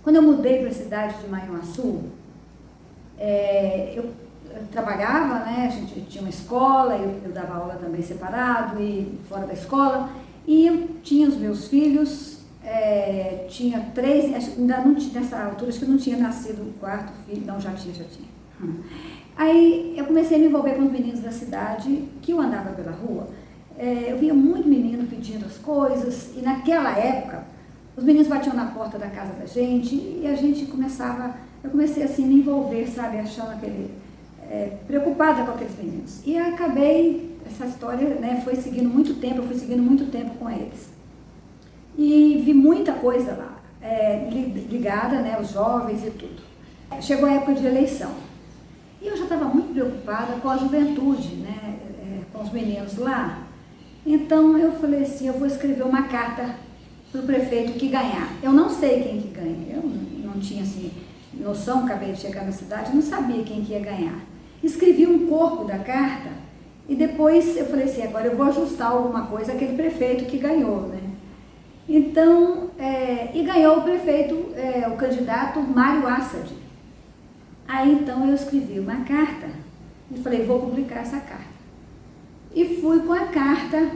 Quando eu mudei para a cidade de Manhuaçu, eu trabalhava, né? A gente tinha uma escola, eu dava aula também separado e fora da escola, e eu tinha os meus filhos, tinha 3, ainda não tinha, nessa altura, acho que não tinha nascido o quarto filho, não, já tinha. Aí eu comecei a me envolver com os meninos da cidade, que eu andava pela rua, eu via muito menino pedindo as coisas, e naquela época, os meninos batiam na porta da casa da gente, e a gente eu comecei assim a me envolver, sabe, achando preocupada com aqueles meninos. E eu acabei, essa história, né, foi seguindo muito tempo, eu fui seguindo muito tempo com eles. E vi muita coisa lá, ligada, né, aos jovens e tudo. Chegou a época de eleição. E eu já estava muito preocupada com a juventude, né, com os meninos lá. Então eu falei assim, eu vou escrever uma carta para o prefeito que ganhar. Eu não sei quem que ganha, eu não tinha assim, noção, acabei de chegar na cidade, não sabia quem que ia ganhar. Escrevi um corpo da carta e depois eu falei assim, agora eu vou ajustar alguma coisa àquele prefeito que ganhou, né? Então, e ganhou o prefeito, o candidato Mário Assad. Aí então eu escrevi uma carta e falei, vou publicar essa carta. E fui com a carta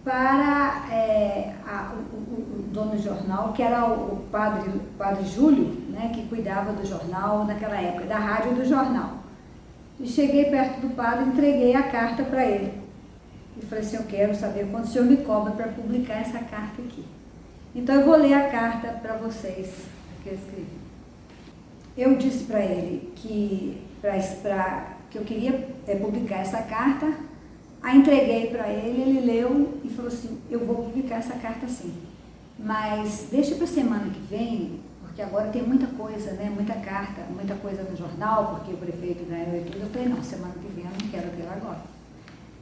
para o dono do jornal, que era o padre Júlio, né, que cuidava do jornal naquela época, da rádio e do jornal. E cheguei perto do padre, entreguei a carta para ele. E falei assim, eu quero saber quanto o senhor me cobra para publicar essa carta aqui. Então eu vou ler a carta para vocês que eu escrevi. Eu disse para ele que eu queria publicar essa carta, a entreguei para ele, ele leu e falou assim, eu vou publicar essa carta sim, mas deixa para a semana que vem, porque agora tem muita coisa, né, muita carta, muita coisa no jornal, porque o prefeito ganhou e tudo. Eu falei, não, semana que vem eu não quero aquilo agora,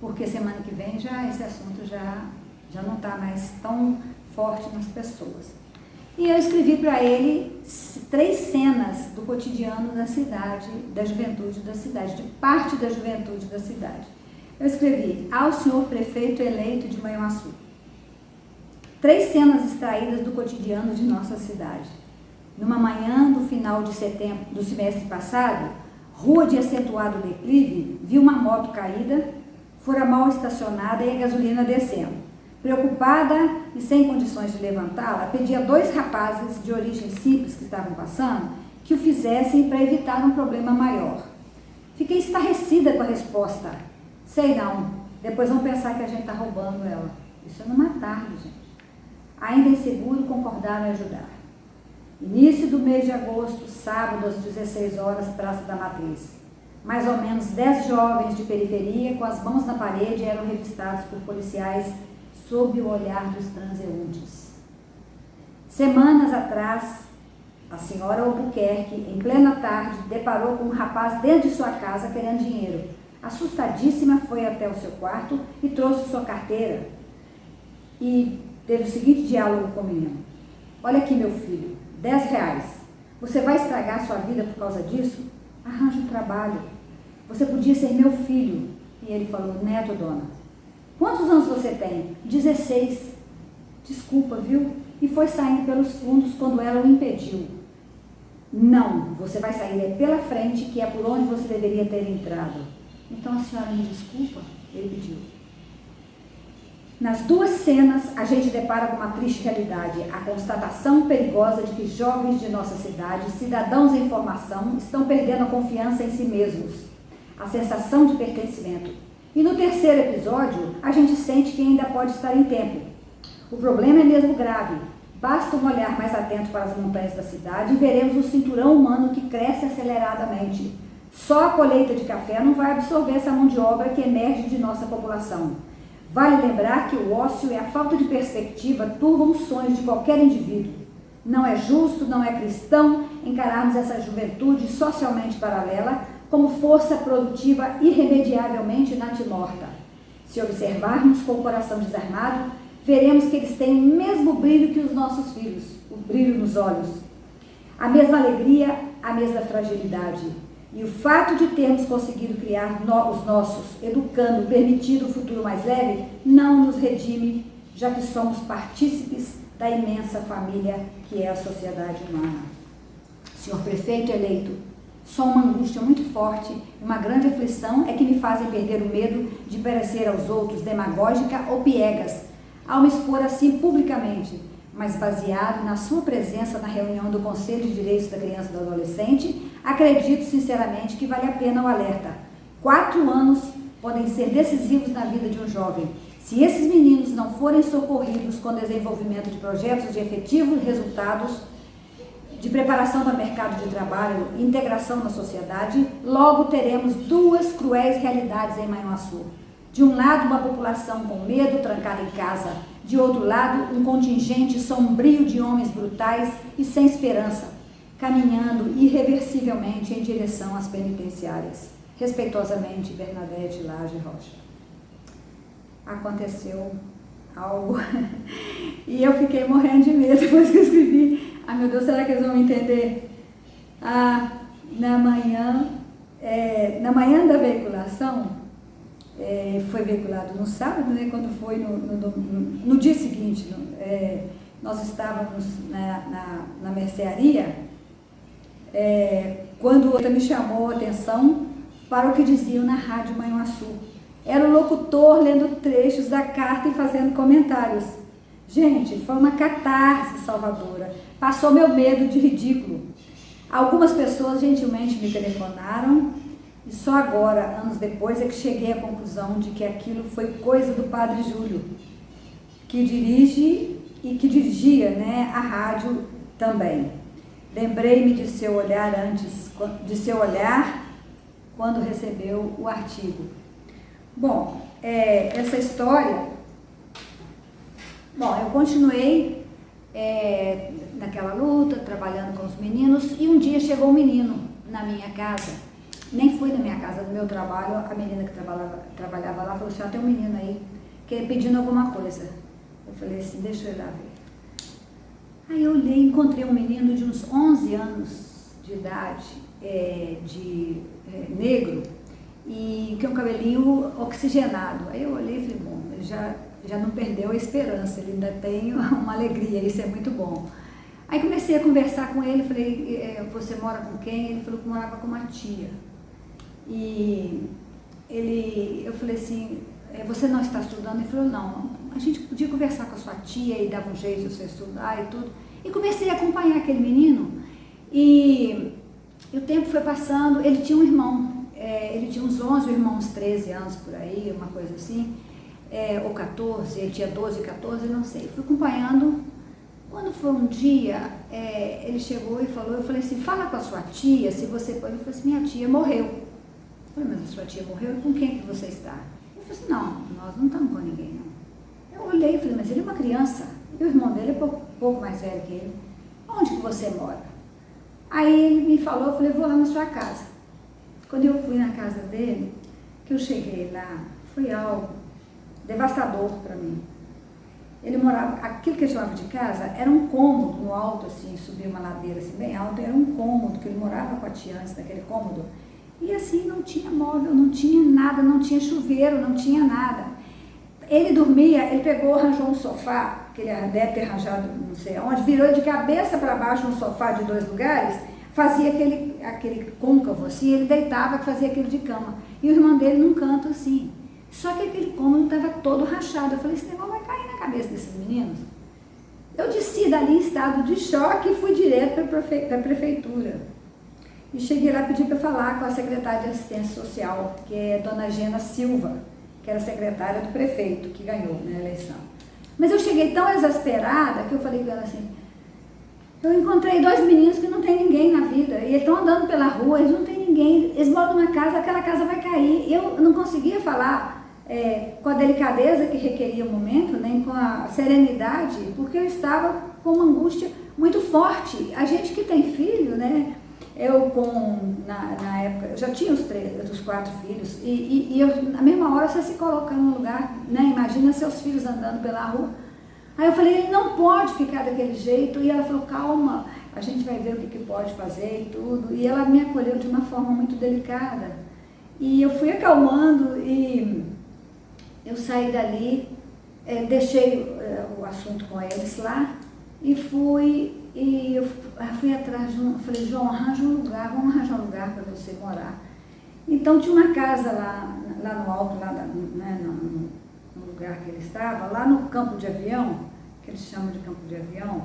porque semana que vem já esse assunto já não está mais tão forte nas pessoas. E eu escrevi para ele 3 cenas do cotidiano da cidade, da juventude da cidade, de parte da juventude da cidade. Eu escrevi, ao senhor prefeito eleito de Manhuaçu. 3 cenas extraídas do cotidiano de nossa cidade. Numa manhã do final de setembro do semestre passado, rua de acentuado declive, vi uma moto caída, fora mal estacionada e a gasolina descendo. Preocupada e sem condições de levantá-la, pedi a 2 rapazes de origem simples que estavam passando que o fizessem para evitar um problema maior. Fiquei estarrecida com a resposta. Sei não, depois vão pensar que a gente está roubando ela. Isso é numa tarde, gente. Ainda inseguro, concordaram em ajudar. Início do mês de agosto, sábado, às 16 horas, Praça da Matriz. Mais ou menos 10 jovens de periferia, com as mãos na parede, eram revistados por policiais sob o olhar dos transeuntes. Semanas atrás, a senhora Albuquerque, em plena tarde, deparou com um rapaz dentro de sua casa querendo dinheiro. Assustadíssima, foi até o seu quarto e trouxe sua carteira. E teve o seguinte diálogo com o menino. Olha aqui, meu filho, R$10. Você vai estragar sua vida por causa disso? Arranje um trabalho. Você podia ser meu filho. E ele falou, neto, dona. Quantos anos você tem? 16. Desculpa, viu? E foi saindo pelos fundos quando ela o impediu. Não, você vai sair pela frente, que é por onde você deveria ter entrado. Então a senhora me desculpa? Ele pediu. Nas 2 cenas, a gente depara com uma triste realidade, a constatação perigosa de que jovens de nossa cidade, cidadãos em formação, estão perdendo a confiança em si mesmos, a sensação de pertencimento. E no 3º episódio, a gente sente que ainda pode estar em tempo. O problema é mesmo grave. Basta um olhar mais atento para as montanhas da cidade e veremos o cinturão humano que cresce aceleradamente. Só a colheita de café não vai absorver essa mão de obra que emerge de nossa população. Vale lembrar que o ócio e a falta de perspectiva turvam os sonhos de qualquer indivíduo. Não é justo, não é cristão encararmos essa juventude socialmente paralela como força produtiva irremediavelmente natimorta. Se observarmos com o coração desarmado, veremos que eles têm o mesmo brilho que os nossos filhos, o brilho nos olhos. A mesma alegria, a mesma fragilidade. E o fato de termos conseguido criar os nossos, educando, permitindo um futuro mais leve, não nos redime, já que somos partícipes da imensa família que é a sociedade humana. Senhor prefeito eleito, só uma angústia muito forte e uma grande aflição é que me fazem perder o medo de parecer aos outros demagógica ou piegas, ao me expor assim publicamente, mas baseado na sua presença na reunião do Conselho de Direitos da Criança e do Adolescente, acredito sinceramente que vale a pena o alerta. 4 anos podem ser decisivos na vida de um jovem. Se esses meninos não forem socorridos com o desenvolvimento de projetos de efetivos resultados, de preparação para o mercado de trabalho e integração na sociedade, logo teremos 2 cruéis realidades em Manhuaçu. De um lado, uma população com medo, trancada em casa. De outro lado, um contingente sombrio de homens brutais e sem esperança, caminhando irreversivelmente em direção às penitenciárias. Respeitosamente, Bernadette Lage Rocha. Aconteceu algo e eu fiquei morrendo de medo depois que eu escrevi. Ah, meu Deus, será que eles vão me entender? Na manhã da veiculação, foi veiculado no sábado, né, quando foi no dia seguinte, nós estávamos na mercearia, quando ele me chamou a atenção para o que diziam na Rádio Manhuaçu. Era o locutor lendo trechos da carta e fazendo comentários. Gente, foi uma catarse salvadora. Passou meu medo de ridículo. Algumas pessoas gentilmente me telefonaram e só agora, anos depois, é que cheguei à conclusão de que aquilo foi coisa do Padre Júlio, que dirige e que dirigia, né, a rádio também. Lembrei-me de seu olhar quando recebeu o artigo. Bom, essa história, eu continuei naquela luta, trabalhando com os meninos, e um dia chegou um menino na minha casa, nem fui na minha casa, no meu trabalho, a menina que trabalhava lá falou assim, tem um menino aí pedindo alguma coisa. Eu falei assim, deixa eu ir lá ver. Aí eu olhei e encontrei um menino de uns 11 anos de idade, negro, e que é um cabelinho oxigenado. Aí eu olhei e falei, bom, ele já não perdeu a esperança, ele ainda tem uma alegria, isso é muito bom. Aí comecei a conversar com ele, falei, você mora com quem? Ele falou que morava com uma tia. E eu falei assim, você não está estudando? Ele falou, não, a gente podia conversar com a sua tia e dava um jeito de você estudar e tudo. E comecei a acompanhar aquele menino, e o tempo foi passando, ele tinha um irmão, ele tinha uns 11, o irmão uns 13 anos por aí, uma coisa assim, ou 14, ele tinha 12, 14, não sei. Fui acompanhando. Quando foi um dia, ele chegou e falou, eu falei assim, fala com a sua tia, se você pode. Ele falou assim, minha tia morreu. Eu falei, mas a sua tia morreu, e com quem que você está? Ele falou assim, não, nós não estamos com ninguém, não. Eu olhei e falei, mas ele é uma criança, e o irmão dele é pouco mais velho que ele. Onde que você mora? Aí ele me falou, eu falei, vou lá na sua casa. Quando eu fui na casa dele, que eu cheguei lá, foi algo devastador para mim. Ele morava, aquilo que ele chamava de casa, era um cômodo no alto, assim, subia uma ladeira assim, bem alta, era um cômodo, que ele morava com a tia antes daquele cômodo. E assim, não tinha móvel, não tinha nada, não tinha chuveiro, não tinha nada. Ele dormia, ele pegou, arranjou um sofá, que ele deve ter arranjado não sei aonde, virou de cabeça para baixo um sofá de 2 lugares, fazia aquele côncavo assim, ele deitava, fazia aquilo de cama. E o irmão dele num canto assim. Só que aquele cômodo estava todo rachado. Eu falei, esse negócio vai cair na cabeça desses meninos. Eu desci dali em estado de choque e fui direto para a prefeitura. E cheguei lá e pedi para falar com a secretária de assistência social, que é dona Gena Silva, que era secretária do prefeito, que ganhou na eleição. Mas eu cheguei tão exasperada que eu falei com ela assim, eu encontrei 2 meninos que não tem ninguém na vida, e eles estão andando pela rua, eles não têm ninguém, eles moram numa casa, aquela casa vai cair. Eu não conseguia falar com a delicadeza que requeria o momento, nem com a serenidade, porque eu estava com uma angústia muito forte. A gente que tem filho, né? Na época, eu já tinha os 4 filhos, e eu, na mesma hora você se coloca num lugar, né? Imagina seus filhos andando pela rua. Aí eu falei, ele não pode ficar daquele jeito, e ela falou, calma, a gente vai ver o que pode fazer e tudo. E ela me acolheu de uma forma muito delicada. E eu fui acalmando, e eu saí dali, deixei o assunto com eles lá, eu fui atrás falei, João, arranja um lugar, vamos arranjar um lugar para você morar. Então tinha uma casa lá no alto, lá né, no lugar que ele estava, lá no campo de avião, que eles chamam de campo de avião,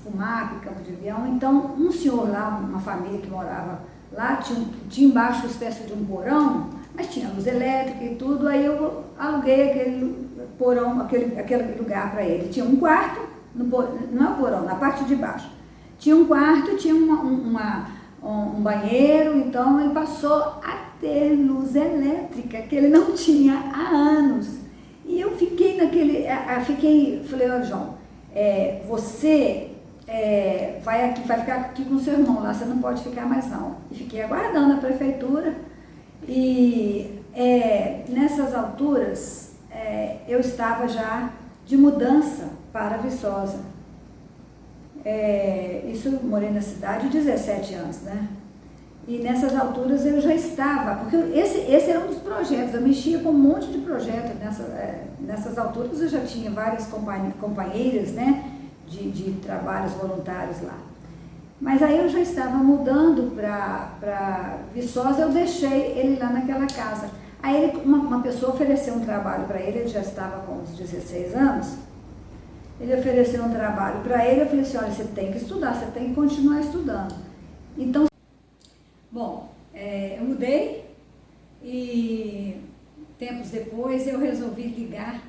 FUMAP, campo de avião. Então um senhor lá, uma família que morava lá, tinha embaixo uma espécie de um porão, mas tinha luz elétrica e tudo, aí eu aluguei aquele porão, aquele lugar para ele. Tinha um quarto, não é o porão, na parte de baixo. Tinha um quarto, tinha um banheiro, então ele passou a ter luz elétrica, que ele não tinha há anos. E eu fiquei falei, olha, João, você vai ficar aqui com o seu irmão lá, você não pode ficar mais não. E fiquei aguardando a prefeitura e nessas alturas eu estava já de mudança para Viçosa. Isso eu morei na cidade 17 anos, né? E nessas alturas eu já estava, porque esse era um dos projetos, eu mexia com um monte de projetos, nessas alturas eu já tinha várias companheiras, né, de trabalhos voluntários lá. Mas aí eu já estava mudando para Viçosa, eu deixei ele lá naquela casa. Aí uma pessoa ofereceu um trabalho para ele já estava com uns 16 anos, ele ofereceu um trabalho para ele, eu falei assim, olha, você tem que estudar, você tem que continuar estudando. Então, bom, eu mudei e tempos depois eu resolvi ligar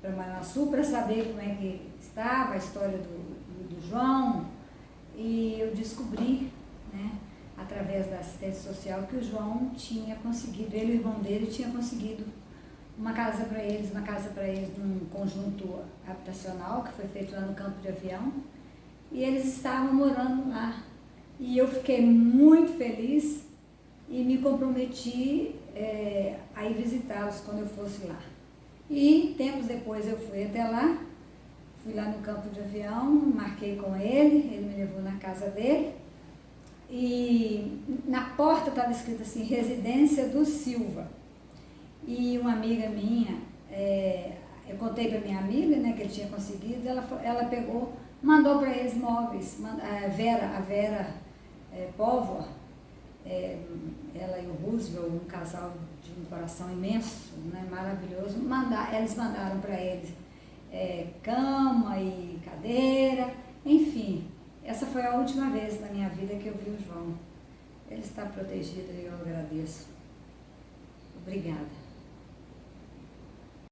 para Manhuaçu para saber como é que estava a história do João, e eu descobri, né, através da assistência social, que o João tinha conseguido, ele e o irmão dele tinha conseguido uma casa para eles num conjunto habitacional que foi feito lá no campo de avião, e eles estavam morando lá. E eu fiquei muito feliz e me comprometi a ir visitá-los quando eu fosse lá. E tempos depois eu fui até lá, fui lá no campo de avião, marquei com ele me levou na casa dele, e na porta estava escrito assim, Residência do Silva. E uma amiga minha, eu contei para minha amiga, né, que ele tinha conseguido, ela pegou, mandou para eles móveis, a Vera Póvoa, ela e o Roosevelt, um casal de um coração imenso, né, maravilhoso, eles mandaram para eles cama e cadeira, enfim, essa foi a última vez na minha vida que eu vi o João. Ele está protegido e eu agradeço. Obrigada.